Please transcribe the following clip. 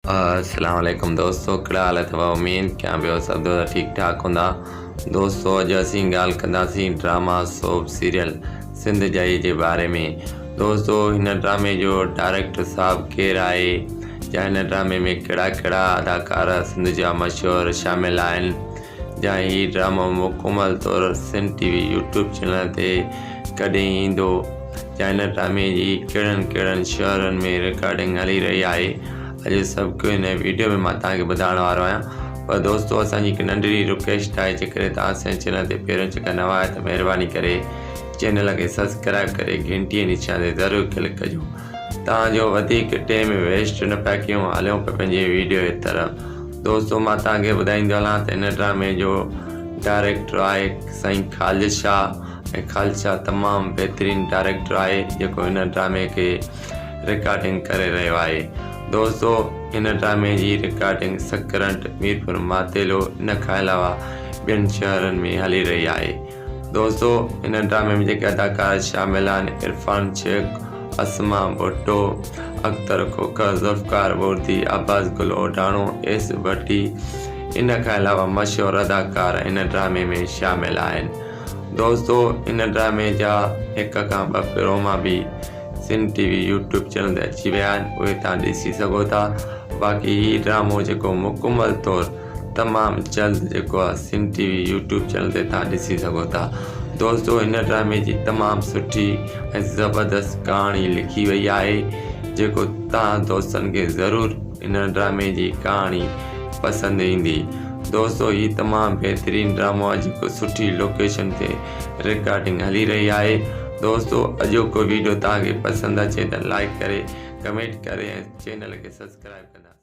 अस्सलाम वालेकुम दोस्तों, कड़ा हाल अथवा उम्मीद क्या पियो सब ठीक ठाक होंदा। दोस्तों अॼु असीं ॻाल्हि कंदासीं ड्रामा सोप सीरियल सिंध जाई जे बारे में। दोस्तों हिन ड्रामे जो डायरेक्टर साहब केरु आहे या हिन ड्रामे में कहिड़ा कहिड़ा अदाकार सिंध जा मशहूरु शामिल आहिनि, या हीउ ड्रामो मुकमल तौरु सिंध टीवी यूट्यूब चैनल ते कॾहिं ईंदो, या हिन ड्रामे जी कहिड़नि कहिड़नि शहरनि में रिकॉर्डिंग हली रही आहे, अॼु सभु कुझु हिन वीडियो में मां तव्हांखे ॿुधाइण वारो आहियां। पर दोस्तों असांजी हिकु नंढड़ी रिक्वेस्ट आहे, जेकॾहिं तव्हां असांजे चैनल ते पहिरियों चकर नवां आहियो त महिरबानी करे चैनल खे सब्सक्राइब करे घंटीअ निशान ते ज़रूरु क्लिक कजो। तव्हांजो वधीक टाइम वेस्ट न पिया कयूं, हलियूं पिया पंहिंजे वीडियो जे तरफ़। दोस्तों मां तव्हांखे ॿुधाईंदो हलां त हिन ड्रामे जो डायरेक्टर आहे साईं ख़ालिद शाह, ऐं ख़ालिद शाह तमामु बहितरीनु डायरेक्टर आहे जेको हिन ड्रामे खे रिकॉर्डिंग करे रहियो आहे। दोस्तों हिन ड्रामे जी रिकॉर्डिंग सकरंट, मीरपुर, मातेलो, इन खां अलावा ॿियनि शहरनि में हली रही आहे। दोस्तों हिन ड्रामे में जेके अदाकार शामिल आहिनि इरफान शेख, असमा भुट्टो, अख्तर खोखर, ज़ुल्फ़कार बोर्दी, अब्बास गुल ओडाणो, एस भट्टी, इन खां अलावा मशहूरु अदाकार हिन ड्रामे में शामिल आहिनि। दोस्तों हिन ड्रामे जा हिक खां ॿ प्रोमा बि सिंध टीवी यूट्यूब चैनल ते अची विया आहिनि, उहे तव्हां ॾिसी सघो था। बाक़ी हीउ ड्रामो जेको मुकमल तौरु तमामु जल्द जेको आहे सिंध टीवी यूट्यूब चैनल ते तव्हां ॾिसी सघो था। दोस्तों हिन ड्रामे जी तमामु सुठी ऐं ज़बरदस्त कहाणी लिखी वई आहे, जेको तव्हां दोस्तनि खे ज़रूरु हिन ड्रामे जी कहाणी पसंदि ईंदी। दोस्तों हीउ तमामु बहितरीनु ड्रामो आहे जेको सुठी लोकेशन ते रिकॉर्डिंग हली रही आहे। दोस्तों अॼोको वीडियो तव्हांखे पसंदि अचे त लाइक करे, कमेंट करे ऐं चैनल खे सब्सक्राइब कंदा।